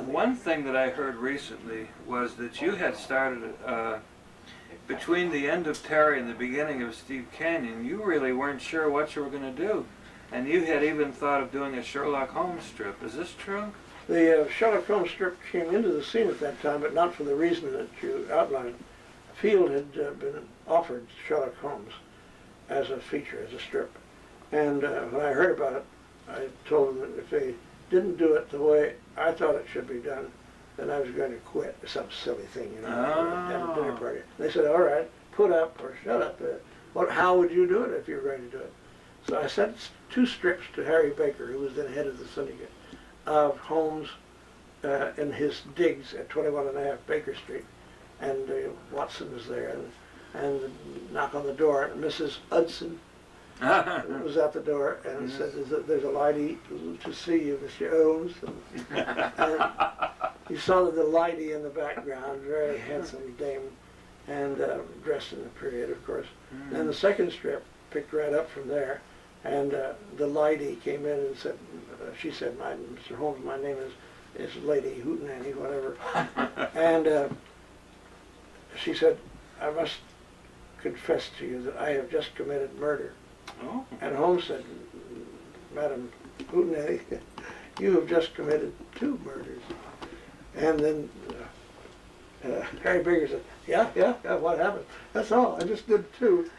One thing that I heard recently was that you had started, between the end of Terry and the beginning of Steve Canyon, you really weren't sure what you were going to do. And you had even thought of doing a Sherlock Holmes strip. Is this true? The Sherlock Holmes strip came into the scene at that time, but not for the reason that you outlined. Field had been offered Sherlock Holmes as a feature, as a strip. And when I heard about it, I told them that if they didn't do it the way I thought it should be done, then I was going to quit. Some silly thing, you know, at a dinner party. They said, all right, put up or shut up. How would you do it if you were going to do it? So I sent 2 strips to Harry Baker, who was then head of the syndicate, of Holmes in his digs at 21.5 Baker Street. And Watson was there, and knock on the door, and Mrs. Hudson was at the door, and said, there's a lady to see you, Mr. Holmes. And you saw the lady in the background, very handsome dame, and dressed in the period, of course. And the second strip picked right up from there, and the lady came in and said, she said, Mr. Holmes, my name is Lady Hootenanny, whatever. And she said, I must confess to you that I have just committed murder. Oh. And Holmes said, Madam Hootenanny, you have just committed 2 murders. And then Harry Baker said, yeah, what happened? That's all, I just did 2.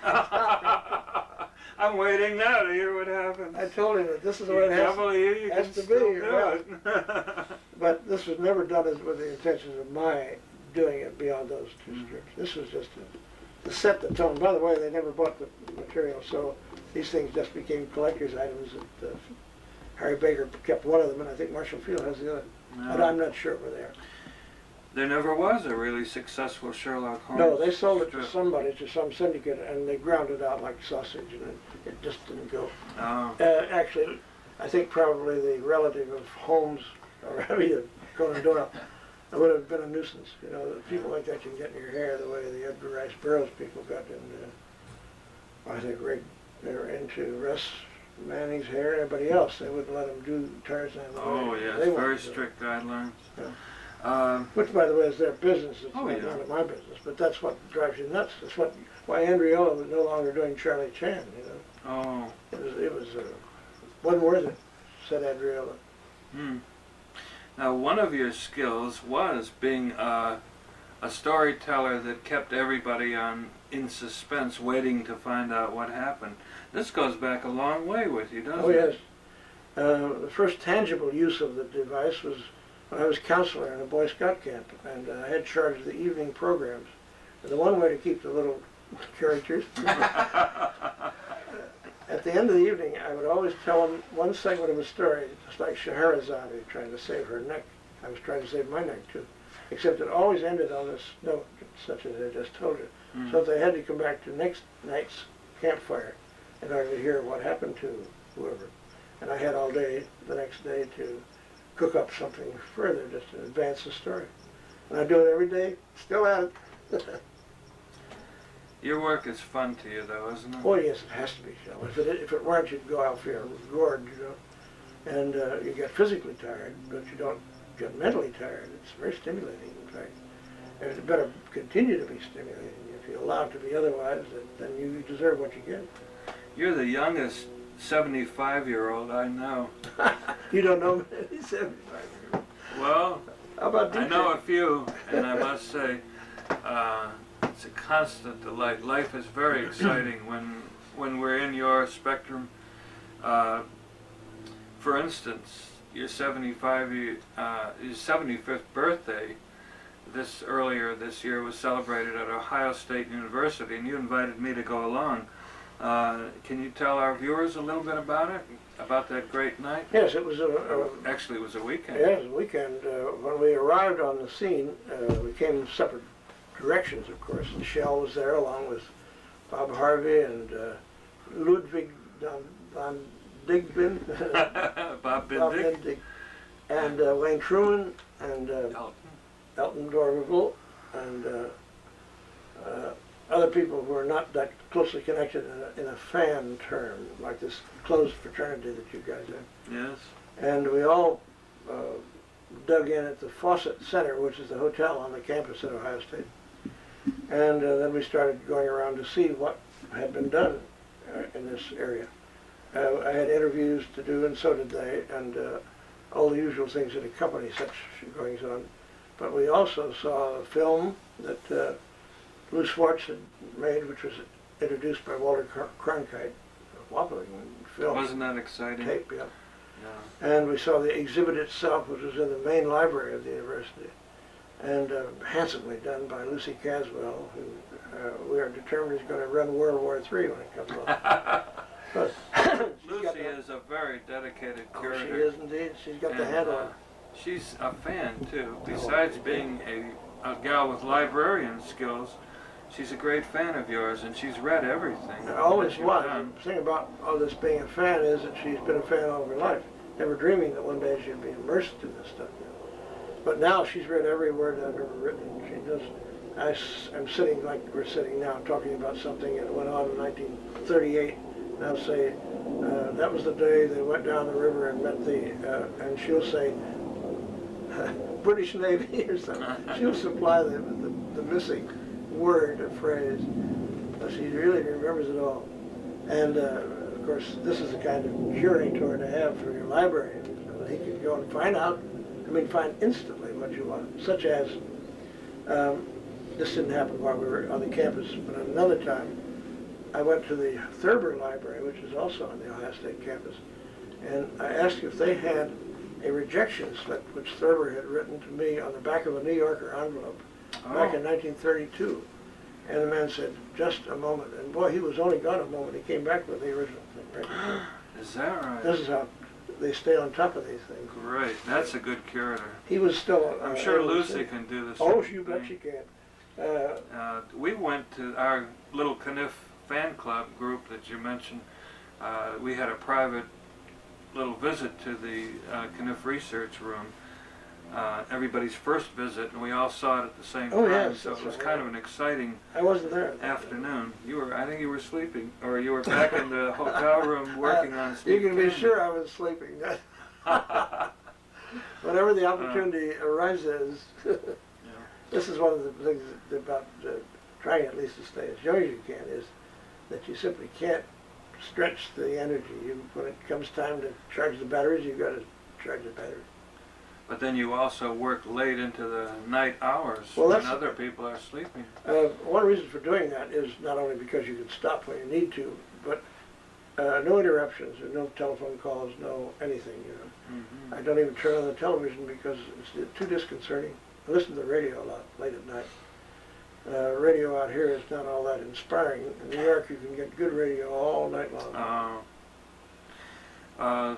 I'm waiting now to hear what happens. I told him that this is the way it has to be. Right. But this was never done with the intentions of my doing it beyond those 2 strips. This was just to set the tone. By the way, they never bought the material, so these things just became collector's items. Harry Baker kept one of them, and I think Marshall Field has the other. No. But I'm not sure where they are. There never was a really successful Sherlock Holmes. No, they sold it to somebody, to some syndicate, and they ground it out like sausage, and it just didn't go. Oh. Actually, I think probably the relative of Holmes, or Conan Doyle, it would have been a nuisance. You know, people like that can get in your hair the way the Edgar Rice Burroughs people got in. I think they were into Russ Manning's hair and everybody else. They wouldn't let them do Tarzan. Oh, yes, very strict guidelines. Yeah. Which, by the way, is their business. It's not none of my business. But that's what drives you nuts. That's why Andreola was no longer doing Charlie Chan. You know. Oh. It was wasn't worth it, said Andreola. Hmm. Now, one of your skills was being a storyteller that kept everybody in suspense, waiting to find out what happened. This goes back a long way with you, doesn't it? Oh, yes. The first tangible use of the device was when I was counselor in a Boy Scout camp, and I had charge of the evening programs. And the one way to keep the little characters, at the end of the evening, I would always tell them one segment of a story, just like Scheherazade trying to save her neck. I was trying to save my neck, too. Except it always ended on this note, such as I just told you. Mm. So they had to come back to next night's campfire in order to hear what happened to whoever. And I had all day, the next day, to cook up something further, just to advance the story. And I do it every day, still at it. Your work is fun to you, though, isn't it? Oh, yes, it has to be, Shel. If it weren't, you'd go out for a gourd, you know. And you get physically tired, but you don't get mentally tired. It's very stimulating, in fact. And it better continue to be stimulating. If you allow it to be otherwise, then you deserve what you get. You're the youngest 75-year-old I know. You don't know many 75-year-olds. Well, how about DJ? I know a few, and I must say, it's a constant delight. Life is very exciting when we're in your spectrum. For instance, your 75th birthday earlier this year was celebrated at Ohio State University, and you invited me to go along. Can you tell our viewers a little bit about it, about that great night? Yes, it was actually, it was a weekend. Yeah, it was a weekend. When we arrived on the scene, we came in separate directions, of course, and Shel was there along with Bob Harvey and Ludwig von Digbin, Bob Bindig, and Wayne Truman, and Elton Dorval, and other people who are not that closely connected in a fan term, like this closed fraternity that you guys have. Yes. And we all dug in at the Fawcett Center, which is the hotel on the campus at Ohio State. And then we started going around to see what had been done in this area. I had interviews to do, and so did they, and all the usual things that accompany such goings on. But we also saw a film that Lou Schwartz had made, which was introduced by Walter Cronkite, a whopping film. Wasn't that exciting? Tape, yeah. Yeah. And we saw the exhibit itself, which was in the main library of the university, and handsomely done by Lucy Caswell, who we are determined is going to run World War III when it comes along. But Lucy is a very dedicated curator. She is indeed. She's got the handle on it. She's a fan too. Besides being a gal with librarian skills, she's a great fan of yours, and she's read everything. Always was. The thing about all this being a fan is that she's been a fan all of her life, never dreaming that one day she'd be immersed in this stuff. But now she's read every word I've ever written. She does. I'm sitting like we're sitting now, talking about something that went on in 1938. And I'll say, that was the day they went down the river and met and she'll say, British Navy or something. She'll supply the missing word or phrase. She really remembers it all. And of course, this is the kind of curator to have for your library, so that he can go and find instantly what you want. Such as, this didn't happen while we were on the campus, but at another time, I went to the Thurber Library, which is also on the Ohio State campus, and I asked if they had a rejection slip, which Thurber had written to me on the back of a New Yorker envelope back in 1932. And the man said, just a moment. And boy, he was only gone a moment. He came back with the original thing. Right? Is that right? This is how they stay on top of these things. Great. That's a good curator. He was still... I'm sure Lucy can do this. Oh, you bet she can. We went to our little Caniff fan club group that you mentioned. We had a private little visit to the Caniff research room. Everybody's first visit, and we all saw it at the same time. Yes, so it was kind of an exciting I wasn't there afternoon. I think you were sleeping, or you were back in the hotel room working on Steve You can be Canyon. sure I was sleeping. Whenever the opportunity arises, this is one of the things about trying at least to stay as young as you can, is that you simply can't stretch the energy. When it comes time to charge the batteries, you've got to charge the batteries. But then you also work late into the night hours Well, when other people are sleeping. One reason for doing that is not only because you can stop when you need to, but no interruptions, or no telephone calls, no anything. I don't even turn on the television because it's too disconcerting. I listen to the radio a lot late at night. Radio out here is not all that inspiring. In New York, you can get good radio all night long.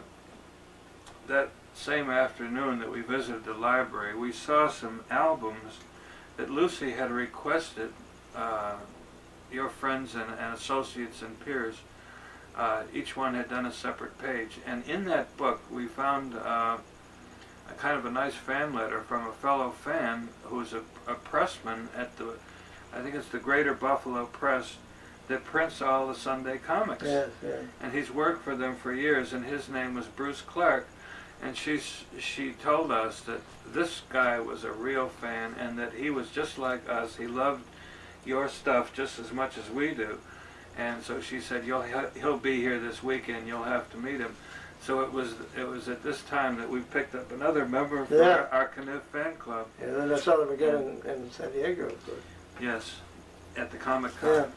That same afternoon that we visited the library, we saw some albums that Lucy had requested, your friends and associates and peers. Each one had done a separate page, and in that book we found a kind of a nice fan letter from a fellow fan who's a pressman at I think it's the Greater Buffalo Press, that prints all the Sunday comics. Yes. And he's worked for them for years, and his name was Bruce Clark. And she told us that this guy was a real fan, and that he was just like us. He loved your stuff just as much as we do. And so she said, he'll be here this weekend. You'll have to meet him. So it was at this time that we picked up another member for our Caniff fan club. And then I saw them again in San Diego. Yes, at the Comic-Con. Yeah.